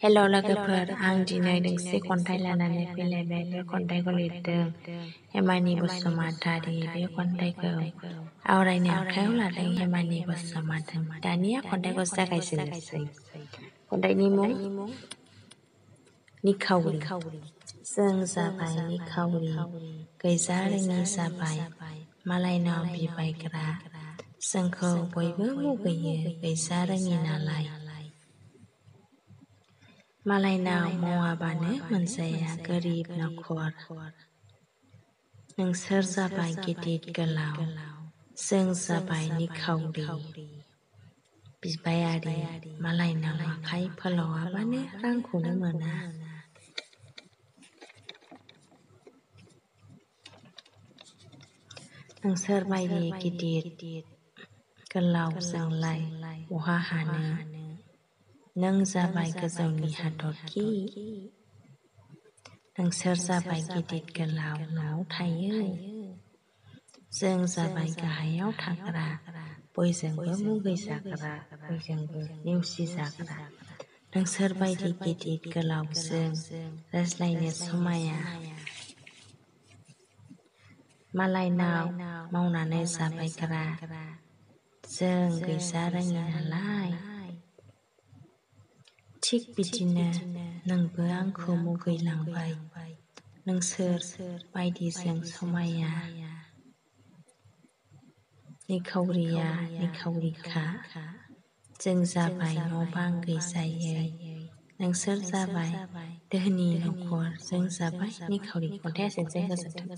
हेल' लोगोफोर, आं दिनै दोंसे खन्थाइ लानानै फैलायबाय। बे खन्थाइखौ लिरदों हेमानि बसुमतारी। बे खन्थाइखौ आवरायनो आखायाव लादों हेमानि बसुमतारी। दानिया खन्थाइखौ जागायजेननोसै। खन्थाइनि मुं निखावरि। जों जाबाय निखावरि, गैजारोङि जाबाय मालायनाव बिबायग्रा। जोंखौ बयबो मुगैयो गैजारोङि नालाय। मालायनाव मावाबानो मोनजाया गोरिब नखर। नोंसोर जाबाय गिदिर गोलाव, जों जाबाय निखावरि। बिबायारि मालायनाव आखाइ फोलावाबानो रांखौनो मोना। नोंसोर बायदि गिदिर गोलाव जोंलाय बहा हानो। नों जाबाय गोजौनि हाथरखि। नोंसोर जाबाय गिदिर गोलाव न'आव थायो। जों जाबाय गाहायाव थाग्रा, बयजोंबो मुगैजाग्रा, बयजोंबो नेवसिजाग्रा। नोंसोर बायदि गिदिर गोलावजों रायज्लायनो समाया। मालायनाव मावनानै जाबायग्रा, जों गैजारोङि नालाय। थिग बिदिनो नोंबो आंखौ मुगैलांबाय। नोंसोर बायदिजों समाया। निखावरिया निखावरिखा, जों जाबाय न' बां गैजायै। नोंसोर जाबाय दोहोनि नखर, जों जाबाय निखावरि। खन्थाइया एसेनोसै, गोजोन्थों।